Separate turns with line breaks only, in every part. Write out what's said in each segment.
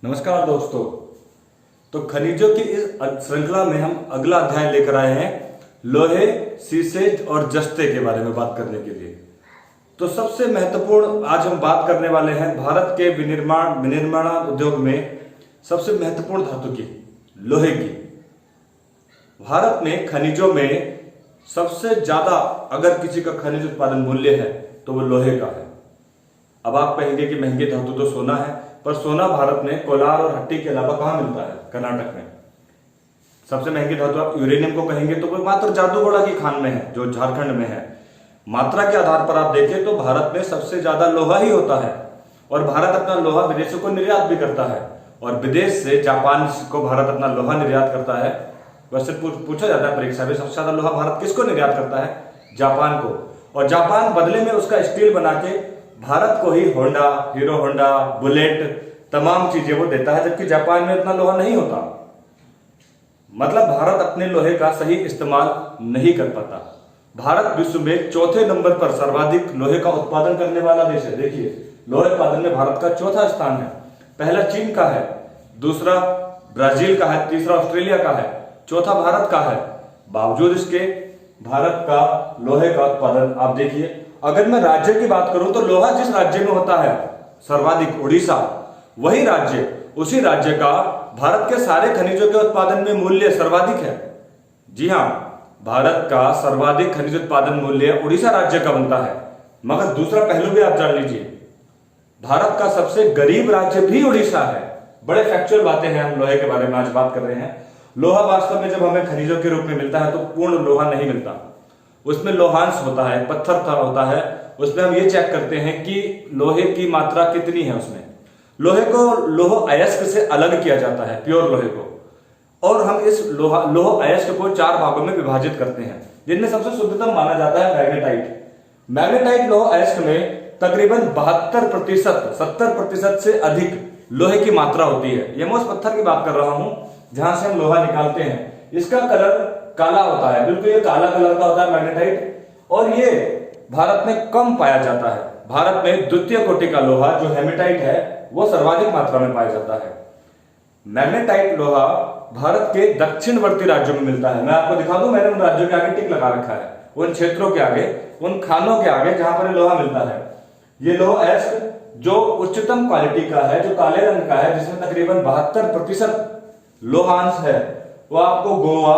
नमस्कार दोस्तों। तो खनिजों की इस श्रृंखला में हम अगला अध्याय लेकर आए हैं लोहे, सीसेज और जस्ते के बारे में बात करने के लिए। तो सबसे महत्वपूर्ण आज हम बात करने वाले हैं भारत के विनिर्माण उद्योग में सबसे महत्वपूर्ण धातु की, लोहे की। भारत में खनिजों में सबसे ज्यादा अगर किसी का खनिज उत्पादन मूल्य है तो वो लोहे का है। अब आप कहेंगे कि महंगे धातु तो सोना है, पर सोना भारत में कोलार और हट्टी के अलावा कहां मिलता है? कर्नाटक में। सबसे महंगी धातु आप यूरेनियम को कहेंगे तो वो मात्र जादूगोड़ा की खान में है, जो झारखंड में है। मात्रा के आधार पर आप देखें तो भारत में सबसे ज्यादा लोहा ही होता है, और भारत अपना लोहा विदेशों को निर्यात भी करता है, और विदेश से जापान को भारत अपना लोहा निर्यात करता है। वैसे पूछा जाता है परीक्षा में, सबसे ज्यादा लोहा भारत किसको निर्यात करता है? जापान को। और जापान बदले में उसका स्टील बना के भारत को ही होंडा, हीरो होंडा, बुलेट, तमाम चीजें वो देता है, जबकि जापान में इतना लोहा नहीं होता। मतलब भारत अपने लोहे का सही इस्तेमाल नहीं कर पाता। भारत विश्व में चौथे नंबर पर सर्वाधिक लोहे का उत्पादन करने वाला देश है। देखिए, लोहे उत्पादन में भारत का चौथा स्थान है। पहला चीन का है, दूसरा ब्राजील का है, तीसरा ऑस्ट्रेलिया का है, चौथा भारत का है। बावजूद इसके भारत का लोहे का उत्पादन आप देखिए। अगर मैं राज्य की बात करूं तो लोहा जिस राज्य में होता है सर्वाधिक, उड़ीसा, वही राज्य, उसी राज्य का भारत के सारे खनिजों के उत्पादन में मूल्य सर्वाधिक है। जी हां, भारत का सर्वाधिक खनिज उत्पादन मूल्य उड़ीसा राज्य का बनता है। मगर दूसरा पहलू भी आप जान लीजिए, भारत का सबसे गरीब राज्य भी उड़ीसा है। बड़े फैक्चुअल बातें हैं, हम लोहे के बारे में आज बात कर रहे हैं। लोहा वास्तव में जब हमें खनिजों के रूप में मिलता है तो पूर्ण लोहा नहीं मिलता, उसमें लोहांश होता है, पत्थर होता है। उसमें हम ये चेक करते हैं कि लोहे की मात्रा कितनी है उसमें। लोहे को लोह अयस्क से अलग किया जाता है, प्योर लोहे को, और हम इस लोह अयस्क को 4 भागों में विभाजित करते हैं, जिनमें सबसे शुद्धतम माना जाता है मैग्नेटाइट। मैग्नेटाइट लोह अयस्क में तकरीबन 72%, 70% से अधिक लोहे की मात्रा होती है। ये मैं उस पत्थर की बात कर रहा हूं जहां से हम लोहा निकालते हैं। इसका कलर काला होता है, बिल्कुल ये काला कलर का होता है मैग्नेटाइट, और ये भारत में कम पाया जाता है। भारत में द्वितीय कोटि का लोहा जो हेमेटाइट है वो सर्वाधिक मात्रा में पाया जाता है। मैग्नेटाइट लोहा भारत के दक्षिणवर्ती राज्यों में मिलता है। मैं आपको दिखा दूं, मैंने उन राज्यों के आगे टिक लगा रखा है, उन क्षेत्रों के आगे, उन खानों के आगे जहां पर लोहा मिलता है। ये लोह अयस्क जो उच्चतम क्वालिटी का है, जो काले रंग का है, जिसमें तकरीबन 72% लोहांश है, वो आपको गोवा,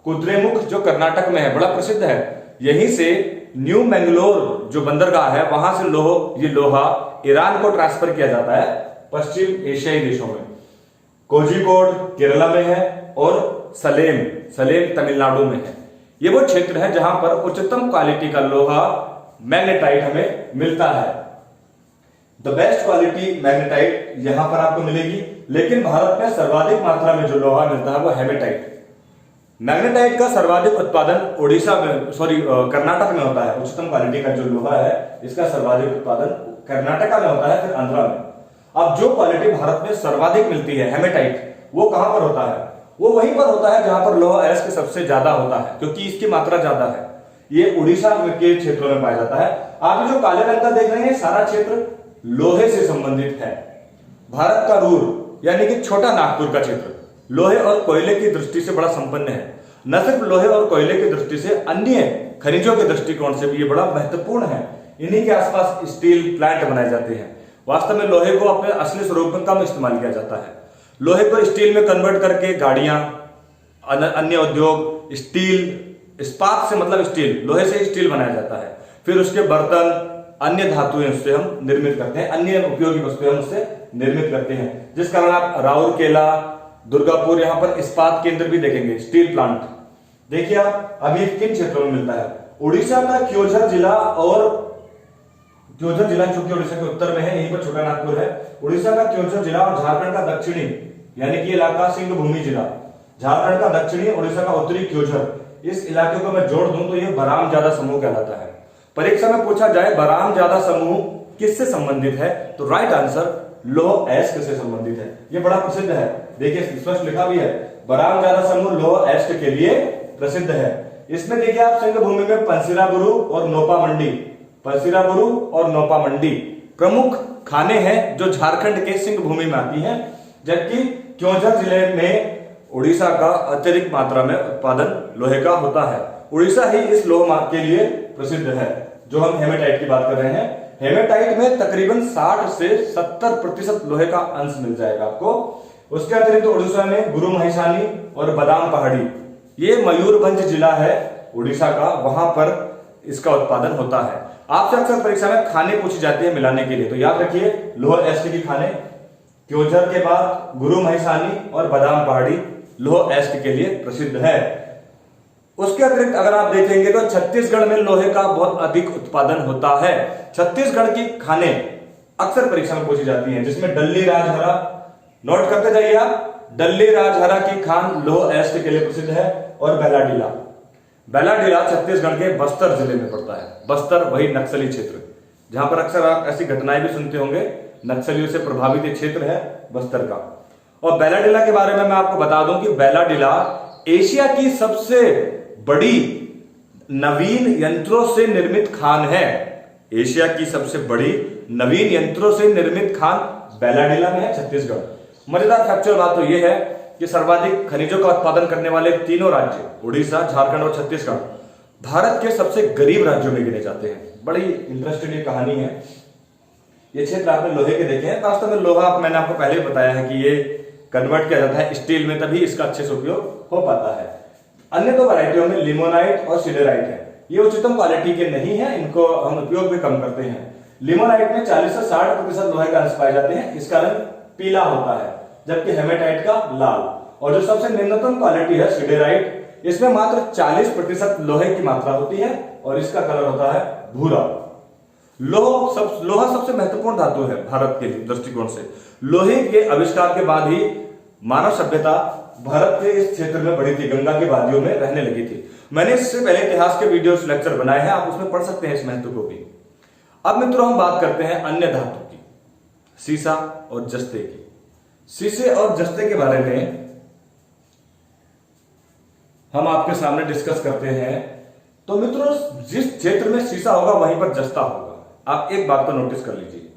कुद्रेमुख जो कर्नाटक में है, बड़ा प्रसिद्ध है, यहीं से न्यू मैंगलोर जो बंदरगाह है, वहां से ये लोहा ईरान को ट्रांसफर किया जाता है पश्चिम एशियाई देशों में। कोझिकोड केरला में है और सलेम तमिलनाडु में है। ये वो क्षेत्र है जहां पर उच्चतम क्वालिटी का लोहा मैग्नेटाइट हमें मिलता है। द बेस्ट क्वालिटी मैग्नेटाइट यहां पर आपको मिलेगी, लेकिन भारत में सर्वाधिक मात्रा में जो लोहा मिलता है वो हेमेटाइट। मैग्नेटाइट का सर्वाधिक उत्पादन कर्नाटक में होता है। उच्चतम क्वालिटी का जो लोहा है, इसका सर्वाधिक उत्पादन कर्नाटका में होता है, फिर आंध्रा में। अब जो क्वालिटी भारत में सर्वाधिक मिलती है हेमेटाइट, वो कहां पर होता है? वो वहीं पर होता है जहां पर लोहा अयस्क सबसे ज्यादा होता है, क्योंकि इसकी मात्रा ज्यादा है। ये उड़ीसा के क्षेत्रों में पाया जाता है। आप जो काले रंग का देख रहे हैं, सारा क्षेत्र लोहे से संबंधित है। भारत का रूर यानी कि छोटा नागपुर का क्षेत्र लोहे और कोयले की दृष्टि से बड़ा संपन्न है। न सिर्फ लोहे और कोयले की दृष्टि से, अन्य खनिजों के दृष्टिकोण से भी ये बड़ा महत्वपूर्ण है। इन्हीं के आसपास स्टील प्लांट बनाए जाते हैं। वास्तव में लोहे को अपने असली स्वरूप में कम इस्तेमाल किया जाता है। लोहे को स्टील में कन्वर्ट करके गाड़ियां, अन्य उद्योग, स्टील, इस्पात से मतलब स्टील, लोहे से स्टील बनाया जाता है। फिर उसके बर्तन, अन्य धातुएं उससे हम निर्मित करते हैं, अन्य उपयोगी वस्तुएं हम उससे निर्मित करते हैं, जिस कारण आप राउरकेला, दुर्गापुर, यहां पर इस्पात केंद्र भी देखेंगे, स्टील प्लांट। देखिए आप, अभी किन क्षेत्रों में मिलता है? उड़ीसा का क्योंझर जिला, और क्योंझर जिला चूंकि उड़ीसा के उत्तर में है, यहीं पर छोटा नागपुर है। उड़ीसा का क्योंझर जिला और झारखंड का दक्षिणी यानी कि इलाका सिंह भूमि जिला, झारखंड का दक्षिणी, उड़ीसा का उत्तरी क्योंझर, इस इलाके को मैं जोड़ दूं तो ये बराम ज्यादा समूह कहलाता है। परीक्षा में पूछा जाए बराम ज्यादा समूह किससे संबंधित है, तो राइट आंसर लोह अयस्क से संबंधित है। ये बड़ा प्रसिद्ध है, देखिए स्पष्ट लिखा भी है, बराम ज्यादा समूह लोह अयस्क के लिए प्रसिद्ध है। इसमें देखिए आप सिंह भूमि में पंसिराबुरु और नोपा मंडी प्रमुख खाने हैं जो झारखंड के सिंह भूमि में आती हैं। जबकि क्योंझर जिले में उड़ीसा का अत्यधिक मात्रा में उत्पादन लोहे का होता है। उड़ीसा ही इस लोह के लिए प्रसिद्ध है। जो हम हेमेटाइट की बात कर रहे हैं, हेमेटाइट में तकरीबन 60 से 70% लोहे का अंश मिल जाएगा आपको। उसके अतिरिक्त उड़ीसा में गुरु महिषानी और बादाम पहाड़ी, ये मयूरभंज जिला है उड़ीसा का, वहां पर इसका उत्पादन होता है। आपसे अक्सर परीक्षा में खाने पूछी जाती है मिलाने के लिए, तो याद रखिए लोह एस्ट की खाने क्योंझर के बाद गुरु महिषानी और बादाम पहाड़ी लोह एस्ट के लिए प्रसिद्ध है। उसके अतिरिक्त अगर आप देखेंगे तो छत्तीसगढ़ में लोहे का बहुत अधिक उत्पादन होता है। छत्तीसगढ़ की खाने अक्सर परीक्षा में पूछी जाती हैं, जिसमें डल्ली राजहरा, नोट करते जाइए आप, डल्ली राजहरा की खान लोह एस्ट के लिए प्रसिद्ध है। और बेलाडीला, बेलाडीला छत्तीसगढ़ के बस्तर जिले में पड़ता है। बस्तर वही नक्सली क्षेत्र जहां पर अक्सर आप ऐसी घटनाएं भी सुनते होंगे, नक्सलियों से प्रभावित ये क्षेत्र है बस्तर का। और बेलाडीला के बारे में मैं आपको बता दूं कि बेलाडीला एशिया की सबसे बड़ी नवीन यंत्रों से निर्मित खान है। एशिया की सबसे बड़ी नवीन यंत्रों से निर्मित खान बेलाडीला में है, छत्तीसगढ़। मजेदार फैक्चुअल बात तो यह है कि सर्वाधिक खनिजों का उत्पादन करने वाले तीनों राज्य उड़ीसा, झारखंड और छत्तीसगढ़ भारत के सबसे गरीब राज्यों में गिने जाते हैं। बड़ी इंटरेस्टिंग ये कहानी है। ये क्षेत्र आपने लोहे के देखे हैं। वास्तव में लोहा मैंने आपको पहले भी बताया है कि ये कन्वर्ट किया जाता है स्टील में, तभी इसका अच्छे से उपयोग हो पाता है। अन्य दो वैरायटियों में लिमोनाइट और सिडराइट है। ये उच्चतम क्वालिटी के नहीं है, इनको हम उपयोग भी कम करते हैं। लिमोनाइट में 40 से 60% लोहे का अंश पाए जाते हैं, इसका रंग पीला होता है, जबकि हेमेटाइट का लाल। और जो सबसे निम्नतम क्वालिटी है सिडराइट, इसमें मात्र 40% लोहे की मात्रा होती है और इसका कलर होता है भूरा। लोहा सबसे महत्वपूर्ण धातु है भारत के दृष्टिकोण से। लोहे के आविष्कार के बाद ही मानव सभ्यता भारत के इस क्षेत्र में बढ़ी थी, गंगा की वादियों में रहने लगी थी। मैंने इससे पहले इतिहास के वीडियोस लेक्चर बनाए हैं, आप उसमें पढ़ सकते हैं इस महत्व को भी। अब मित्रों हम बात करते हैं अन्य धातु की, सीसा और जस्ते की। सीसे और जस्ते के बारे में हम आपके सामने डिस्कस करते हैं। तो मित्रों जिस क्षेत्र में सीसा होगा वहीं पर जस्ता होगा। आप एक बात को नोटिस कर लीजिए,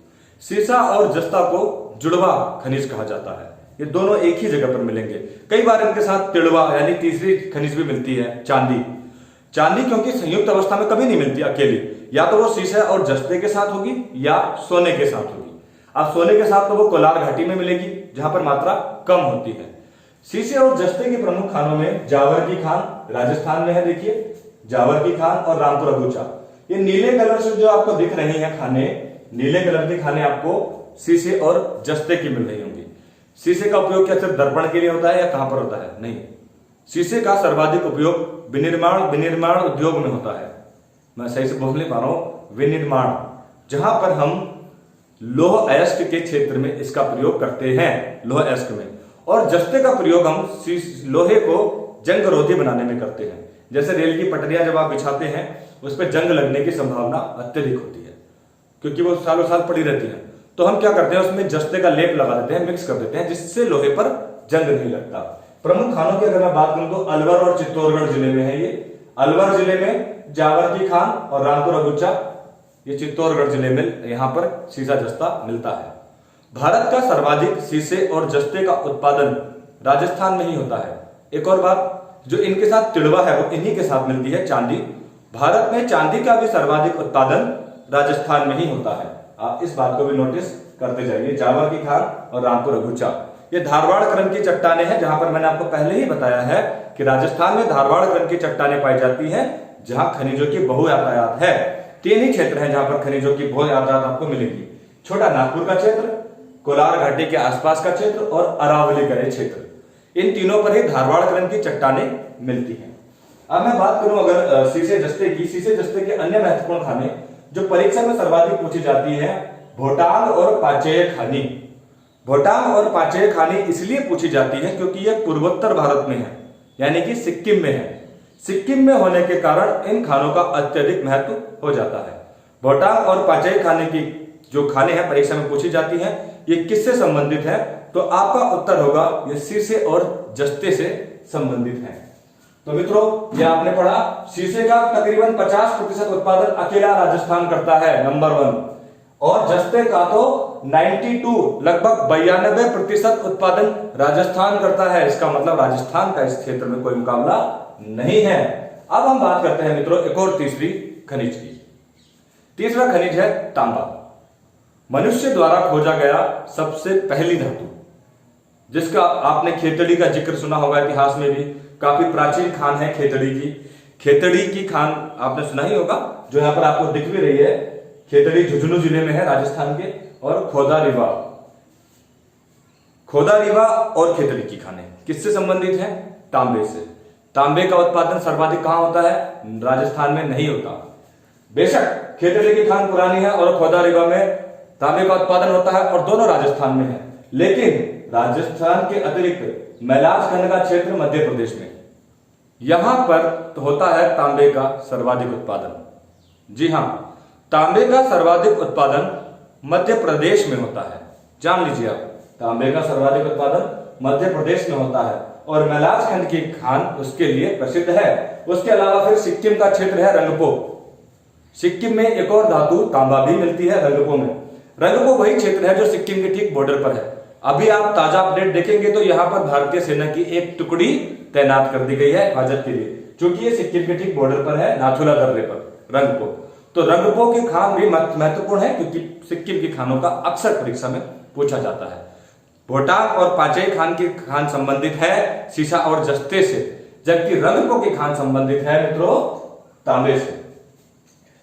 सीसा और जस्ता को जुड़वा खनिज कहा जाता है। ये दोनों एक ही जगह पर मिलेंगे। कई बार इनके साथ तिड़वा यानी तीसरी खनिज भी मिलती है, चांदी। चांदी क्योंकि संयुक्त अवस्था में कभी नहीं मिलती अकेली, या तो वो सीसे और जस्ते के साथ होगी या सोने के साथ होगी। अब सोने के साथ तो वो कोलार घाटी में मिलेगी जहां पर मात्रा कम होती है। सीसे और जस्ते की प्रमुख खानों में जावर की खान राजस्थान में है, देखिए जावर की खान और रामपुर अगुचा। ये नीले कलर से जो आपको दिख रही हैं खाने, नीले कलर की खाने आपको सीसे और जस्ते की मिल रही होंगी। सीसे का उपयोग क्या सिर्फ दर्पण के लिए होता है या कहां पर होता है? नहीं, सीसे का सर्वाधिक उपयोग विनिर्माण उद्योग में होता है। मैं सही से बोल नहीं पा रहा हूं, विनिर्माण, जहां पर हम लोह अयस्क के क्षेत्र में इसका प्रयोग करते हैं, लोह अयस्क में। और जस्ते का प्रयोग हम लोहे को जंगरोधी बनाने में करते हैं। जैसे रेल की पटरियां जब आप बिछाते हैं उस पर जंग लगने की संभावना अत्यधिक होती है क्योंकि वो सालों साल पड़ी रहती है। तो हम क्या करते हैं, उसमें जस्ते का लेप लगा देते हैं, मिक्स कर देते हैं, जिससे लोहे पर जंग नहीं लगता। प्रमुख खानों की अगर मैं बात करूं तो अलवर और चित्तौड़गढ़ जिले में है। ये अलवर जिले में जावर की खान और रामपुर अगुचा, ये चित्तौड़गढ़ जिले में यहां पर सीसा जस्ता मिलता है। भारत का सर्वाधिक सीसे और जस्ते का उत्पादन राजस्थान में ही होता है। एक और बात, जो इनके साथ तिड़वा है वो इन्हीं के साथ मिलती है, चांदी। भारत में चांदी का भी सर्वाधिक उत्पादन राजस्थान में ही होता है। आप इस बात को भी नोटिस करते जाइए, जावर की खान और रामपुर अगुचा। ये धारवाड़ क्रम की चट्टाने हैं, जहां पर मैंने आपको पहले ही बताया है कि राजस्थान में धारवाड़ क्रम की चट्टाने पाई जाती हैं, जहां खनिजों की बहु यातायात है। तीन ही क्षेत्र हैं जहां पर खनिजों की बहु यातायात आपको मिलेगी, छोटा नागपुर का क्षेत्र, कोलार घाटी के आसपास का क्षेत्र और अरावली का क्षेत्र। इन तीनों पर ही धारवाड़ क्रम की चट्टाने मिलती हैं। अब मैं बात करूं अगर सीसे जस्ते की, सीसे जस्ते के अन्य महत्वपूर्ण खाने जो परीक्षा में सर्वाधिक पूछी जाती है, भोटांग और पाचेय खानी। भोटांग और पाचेय खानी इसलिए पूछी जाती है क्योंकि यह पूर्वोत्तर भारत में है, यानी कि सिक्किम में है। सिक्किम में होने के कारण इन खानों का अत्यधिक महत्व हो जाता है। भोटांग और पाचेय खाने की जो खाने हैं परीक्षा में पूछी जाती हैं, ये किससे संबंधित है? तो आपका उत्तर होगा ये सीसे और जस्ते से संबंधित है। तो मित्रों ये आपने पढ़ा, सीसे का तकरीबन 50% उत्पादन अकेला राजस्थान करता है, नंबर 1। और जस्ते का तो 92 लगभग 92% उत्पादन राजस्थान करता है। इसका मतलब राजस्थान का इस क्षेत्र में कोई मुकाबला नहीं है। अब हम बात करते हैं मित्रों एक और तीसरी खनिज की। तीसरा खनिज है तांबा। मनुष्य द्वारा खोजा गया सबसे पहली धातु, जिसका आपने खेतड़ी का जिक्र सुना होगा, इतिहास में भी काफी प्राचीन खान है खेतड़ी की। खेतड़ी की खान आपने सुना ही होगा, जो यहां पर आपको दिख भी रही है। खेतड़ी झुंझुनू जिले में है राजस्थान के। और खोदा रीवा और खेतड़ी की खानें किससे संबंधित है? तांबे से। तांबे का उत्पादन सर्वाधिक कहां होता है? राजस्थान में नहीं होता। बेशक खेतड़ी की खान पुरानी है और खोदा रीवा में तांबे का उत्पादन होता है और दोनों राजस्थान में है, लेकिन राजस्थान के अतिरिक्त मैलाज खंड का क्षेत्र मध्य प्रदेश में, यहां पर तो होता है तांबे का सर्वाधिक उत्पादन। जी हां, तांबे का सर्वाधिक उत्पादन मध्य प्रदेश में होता है। जान लीजिए आप, तांबे का सर्वाधिक उत्पादन मध्य प्रदेश में होता है और मैलाज खंड की खान उसके लिए प्रसिद्ध है। उसके अलावा फिर सिक्किम का क्षेत्र है रंगपो। सिक्किम में एक और धातु तांबा भी मिलती है रंगपो में। रंगपो वही क्षेत्र है जो सिक्किम के ठीक बॉर्डर पर है। अभी आप ताजा अपडेट देखेंगे तो यहाँ पर भारतीय सेना की एक टुकड़ी तैनात कर दी गई है हिफाजत के लिए, क्योंकि ये सिक्किम के ठीक बॉर्डर पर है, नाथुला दर्रे पर रंगपो। तो रंगपो की खान भी महत्वपूर्ण है, क्योंकि सिक्किम की खानों का अक्सर परीक्षा में पूछा जाता है। भोटांग और पाचई खान की खान संबंधित है सीसा और जस्ते से, जबकि रंगपो की खान संबंधित है मित्रों तांबे से।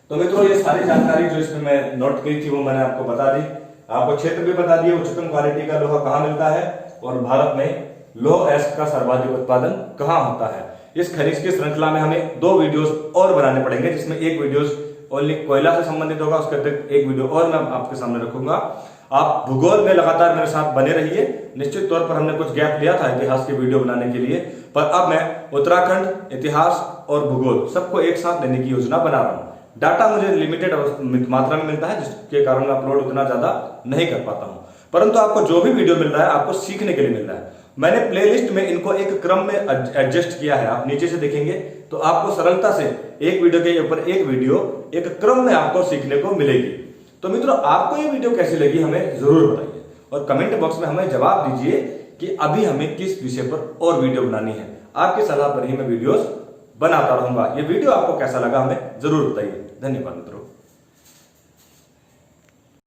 तो मित्रों ये सारी जानकारी जो इसमें मैं नोट की थी वो मैंने आपको बता दी। आपको क्षेत्र भी बता दिए, उच्चतम क्वालिटी का लोहा कहाँ मिलता है और भारत में लौह अयस्क का सर्वाधिक उत्पादन कहाँ होता है। इस खनिज की श्रृंखला में हमें 2 वीडियोस और बनाने पड़ेंगे, जिसमें एक वीडियोस ओनली कोयला से संबंधित होगा, उसके अतिरिक्त एक वीडियो और मैं आपके सामने रखूंगा। आप भूगोल में लगातार मेरे साथ बने रहिए। निश्चित तौर पर हमने कुछ गैप लिया था इतिहास की वीडियो बनाने के लिए, पर अब मैं उत्तराखंड, इतिहास और भूगोल सबको एक साथ लेने की योजना बना रहा हूं। डाटा मुझे लिमिटेड मात्रा में मिलता है, जिसके कारण मैं अपलोड उतना ज्यादा नहीं कर पाता हूं, परंतु आपको जो भी वीडियो मिल रहा है आपको सीखने के लिए मिल रहा है। मैंने प्लेलिस्ट में इनको एक क्रम में एडजस्ट किया है। आप नीचे से देखेंगे तो आपको सरलता से एक वीडियो के ऊपर एक वीडियो एक क्रम में आपको सीखने को मिलेगी। तो मित्रों आपको ये वीडियो कैसी लगी हमें जरूर बताइए और कमेंट बॉक्स में हमें जवाब दीजिए कि अभी हमें किस विषय पर और वीडियो बनानी है। आपकी सलाह पर ही मैं वीडियोस बनाता रहूंगा। ये वीडियो आपको कैसा लगा हमें जरूर बताइए। धन्यवाद मित्रों।